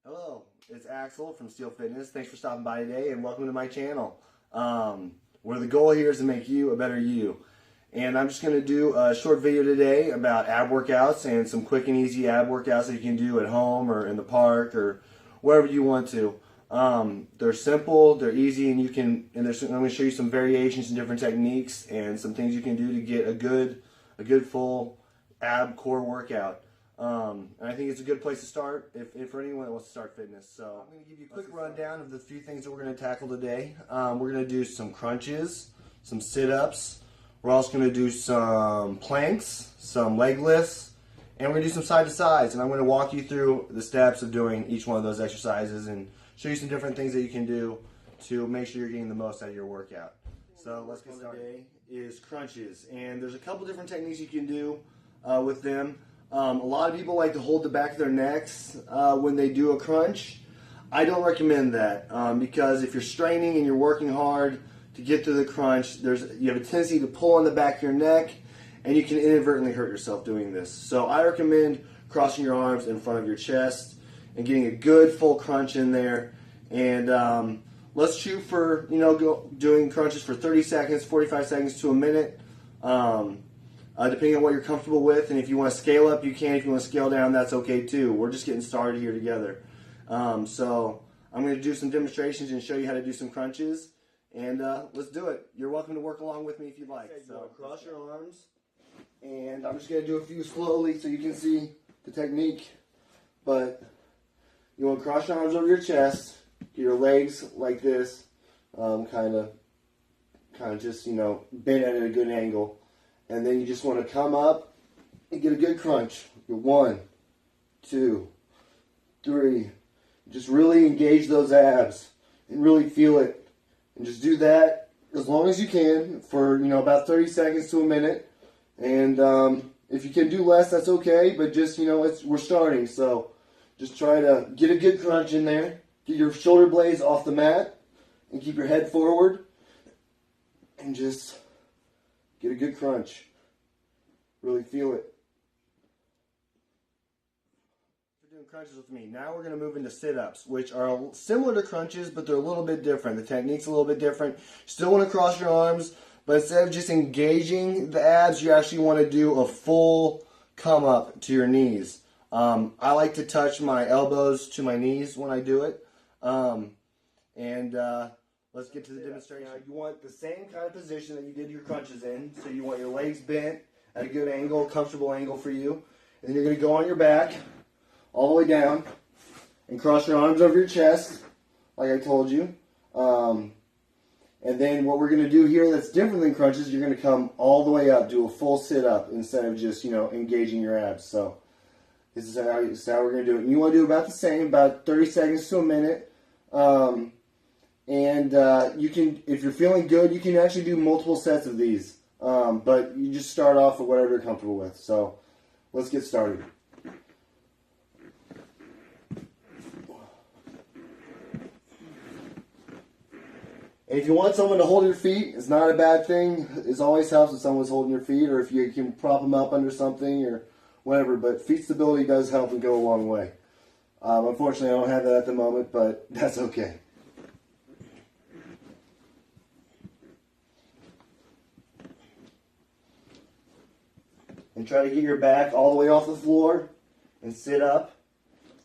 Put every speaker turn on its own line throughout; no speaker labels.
Hello, it's Axel from Steele Fitness. Thanks for stopping by today and welcome to my channel. Where the goal here is to make you a better you. And I'm just going to do a short video today about ab workouts and some quick and easy ab workouts that you can do at home or in the park or wherever you want to. They're simple, they're easy, and I'm going to show you some variations and different techniques and some things you can do to get a good full ab core workout. And I think it's a good place to start if for anyone that wants to start fitness. So I'm going to give you a quick rundown of the few things that we're going to tackle today. We're going to do some crunches, some sit-ups. We're also going to do some planks, some leg lifts, and we're going to do some side-to-sides. And I'm going to walk you through the steps of doing each one of those exercises and show you some different things that you can do to make sure you're getting the most out of your workout. So let's get started. Today is crunches, and there's a couple different techniques you can do with them. A lot of people like to hold the back of their necks when they do a crunch. I don't recommend that because if you're straining and you're working hard to get through the crunch, you have a tendency to pull on the back of your neck and you can inadvertently hurt yourself doing this. So I recommend crossing your arms in front of your chest and getting a good full crunch in there. And let's shoot for, doing crunches for 30 seconds, 45 seconds to a minute. Depending on what you're comfortable with, and if you want to scale up, you can. If you want to scale down, that's okay too. We're just getting started here together. So I'm going to do some demonstrations and show you how to do some crunches, and let's do it. You're welcome to work along with me if you'd like. So cross your arms, and I'm just going to do a few slowly so you can see the technique. But you want to cross your arms over your chest, get your legs like this, kind of just bent at a good angle. And then you just want to come up and get a good crunch. 1, 2, 3. Just really engage those abs and really feel it. And just do that as long as you can for about 30 seconds to a minute. And if you can do less, that's okay. But just we're starting, so just try to get a good crunch in there. Get your shoulder blades off the mat and keep your head forward. And just get a good crunch. Really feel it. You're doing crunches with me. Now we're going to move into sit-ups, which are similar to crunches, but they're a little bit different. The technique's a little bit different. Still want to cross your arms, but instead of just engaging the abs, you actually want to do a full come up to your knees. I like to touch my elbows to my knees when I do it. Let's get to the demonstration. Now, you want the same kind of position that you did your crunches in. So you want your legs bent at a good angle, comfortable angle for you. And then you're going to go on your back all the way down and cross your arms over your chest, like I told you. And then what we're going to do here that's different than crunches, you're going to come all the way up, do a full sit-up instead of just, engaging your abs. So this is how we're going to do it. And you want to do about the same, about 30 seconds to a minute. You can, if you're feeling good, you can actually do multiple sets of these. But you just start off with whatever you're comfortable with. So let's get started. And if you want someone to hold your feet, it's not a bad thing. It always helps if someone's holding your feet, or if you can prop them up under something or whatever. But feet stability does help and go a long way. Unfortunately, I don't have that at the moment, but that's okay. And try to get your back all the way off the floor and sit up.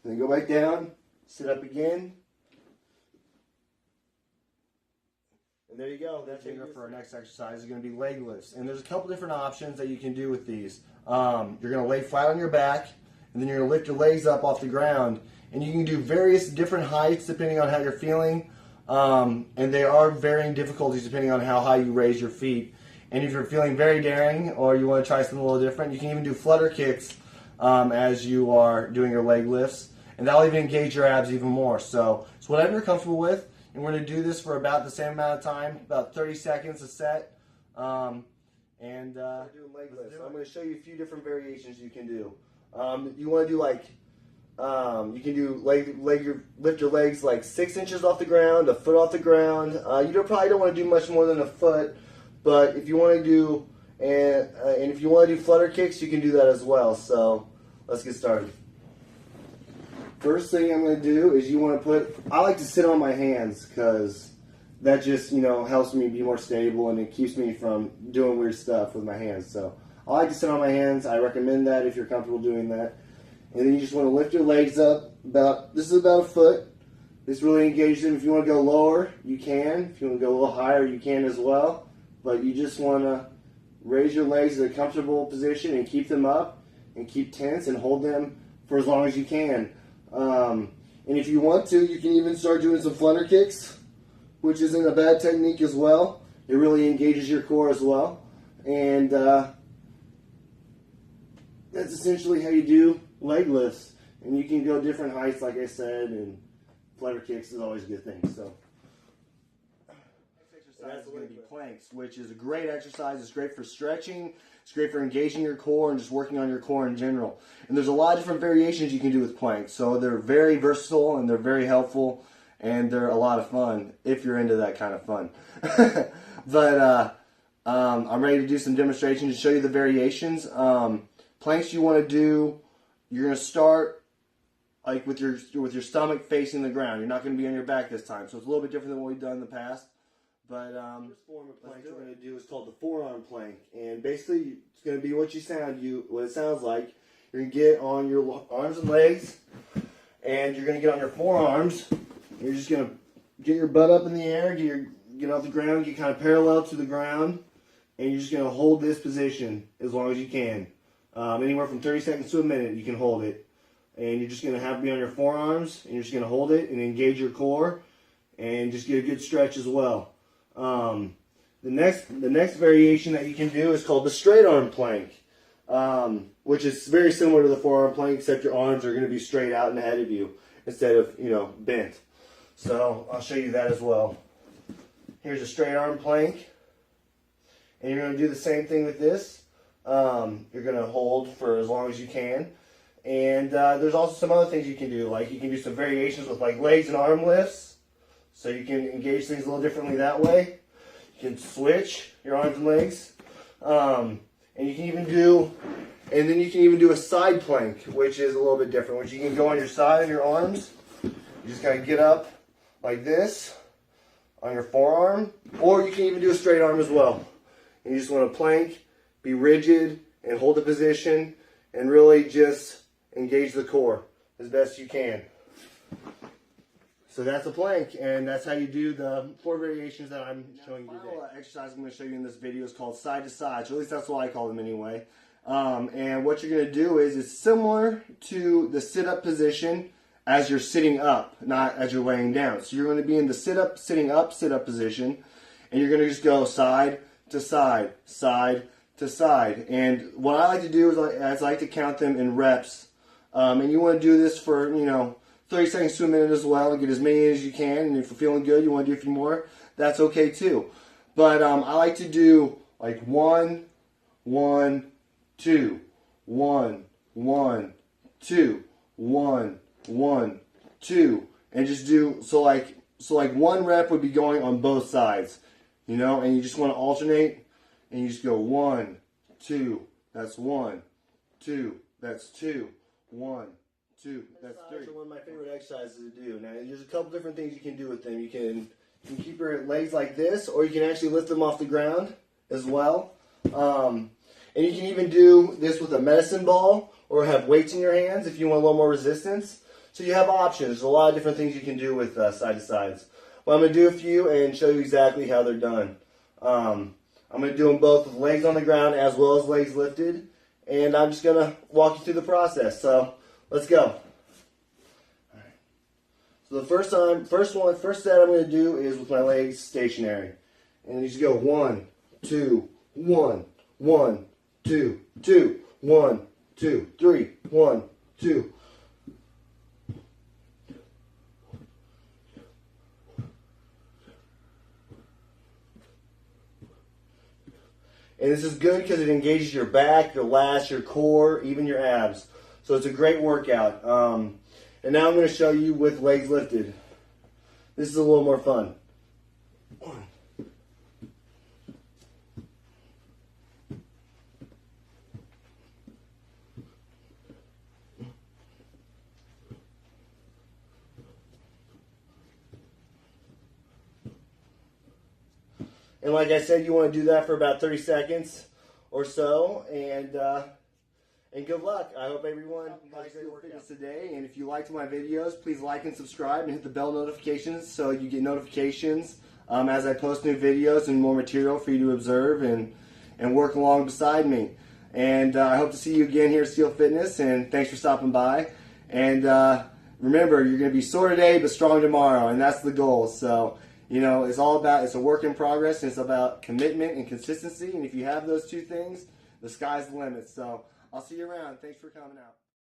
Then go back down, sit up again. And there you go. That's it for our next exercise. Is going to be leg lifts. And there's a couple different options that you can do with these. You're going to lay flat on your back, and then you're going to lift your legs up off the ground. And you can do various different heights depending on how you're feeling. And they are varying difficulties depending on how high you raise your feet. And if you're feeling very daring or you want to try something a little different, you can even do flutter kicks as you are doing your leg lifts. And that'll even engage your abs even more. So it's whatever you're comfortable with. And we're going to do this for about the same amount of time, about 30 seconds a set. Doing leg lifts. I'm going to show you a few different variations you can do. You want to do you can do lift your legs like 6 inches off the ground, a foot off the ground. You probably don't want to do much more than a foot. But if you want to do, and if you want to do flutter kicks, you can do that as well. So let's get started. First thing I'm going to do is I like to sit on my hands because that just, helps me be more stable and it keeps me from doing weird stuff with my hands. So I like to sit on my hands. I recommend that if you're comfortable doing that. And then you just want to lift your legs up this is about a foot. This really engages them. If you want to go lower, you can. If you want to go a little higher, you can as well. But you just want to raise your legs to a comfortable position and keep them up and keep tense and hold them for as long as you can. And if you want to, you can even start doing some flutter kicks, which isn't a bad technique as well. It really engages your core as well. And that's essentially how you do leg lifts. And you can go different heights, like I said, and flutter kicks is always a good thing. So next exercise is going to be planks, which is a great exercise. It's great for stretching. It's great for engaging your core and just working on your core in general. And there's a lot of different variations you can do with planks. So they're very versatile and they're very helpful and they're a lot of fun if you're into that kind of fun. But I'm ready to do some demonstrations to show you the variations. Planks you want to do, you're going to start like with your stomach facing the ground. You're not going to be on your back this time. So it's a little bit different than what we've done in the past. But this form of plank we're going to do is called the forearm plank, and basically it's going to be what it sounds like. You're going to get on your arms and legs, and you're going to get on your forearms. You're just going to get your butt up in the air, get off the ground, get kind of parallel to the ground, and you're just going to hold this position as long as you can. Anywhere from 30 seconds to a minute, you can hold it, and you're just going to have to be on your forearms, and you're just going to hold it and engage your core, and just get a good stretch as well. The next variation that you can do is called the straight arm plank, which is very similar to the forearm plank, except your arms are going to be straight out and ahead of you instead of bent. So I'll show you that as well. Here's a straight arm plank, and you're going to do the same thing with this. You're going to hold for as long as you can, and there's also some other things you can do, like you can do some variations with like legs and arm lifts. So you can engage things a little differently that way. You can switch your arms and legs. And you can even do a side plank, which is a little bit different, which you can go on your side of your arms. You just kind of get up like this on your forearm, or you can even do a straight arm as well. And you just want to plank, be rigid, and hold the position, and really just engage the core as best you can. So that's a plank, and that's how you do the 4 variations that I'm showing you today. The exercise I'm going to show you in this video is called side to side, so at least that's what I call them anyway. And what you're going to do is it's similar to the sit-up position as you're sitting up, not as you're laying down. So you're going to be in the sit-up, sitting up, sit-up position, and you're going to just go side to side, side to side. And what I like to do is I like to count them in reps. And you want to do this for, 30 seconds to a minute as well, and get as many as you can. And if you're feeling good, you want to do a few more, that's okay too. But I like to do like 1, 1, 2, 1, 1, 2, 1, 1, 2, and just do so like 1 rep would be going on both sides, and you just want to alternate, and you just go 1, 2, that's 1, 2, that's 2, 1, 2, that's 3. One of my favorite exercises to do. Now, there's a couple different things you can do with them. You can keep your legs like this, or you can actually lift them off the ground as well. And you can even do this with a medicine ball, or have weights in your hands if you want a little more resistance. So you have options. There's a lot of different things you can do with side to sides. Well, I'm going to do a few and show you exactly how they're done. I'm going to do them both with legs on the ground as well as legs lifted, and I'm just going to walk you through the process. So let's go. All right. So the first set I'm going to do is with my legs stationary, and you just go 1, 2, 1, 1, 2, 2, 1, 2, 3, 1, 2. And this is good because it engages your back, your lats, your core, even your abs. So it's a great workout. And now I'm going to show you with legs lifted. This is a little more fun. And like I said, you want to do that for about 30 seconds or so. And good luck. I hope everyone has a great workout today. And if you liked my videos, please like and subscribe and hit the bell notifications so you get notifications as I post new videos and more material for you to observe and work along beside me. And I hope to see you again here at Steele Fitness. And thanks for stopping by. And remember, you're going to be sore today but strong tomorrow. And that's the goal. So, you know, it's a work in progress. And it's about commitment and consistency. And if you have those two things, the sky's the limit. So I'll see you around. Thanks for coming out.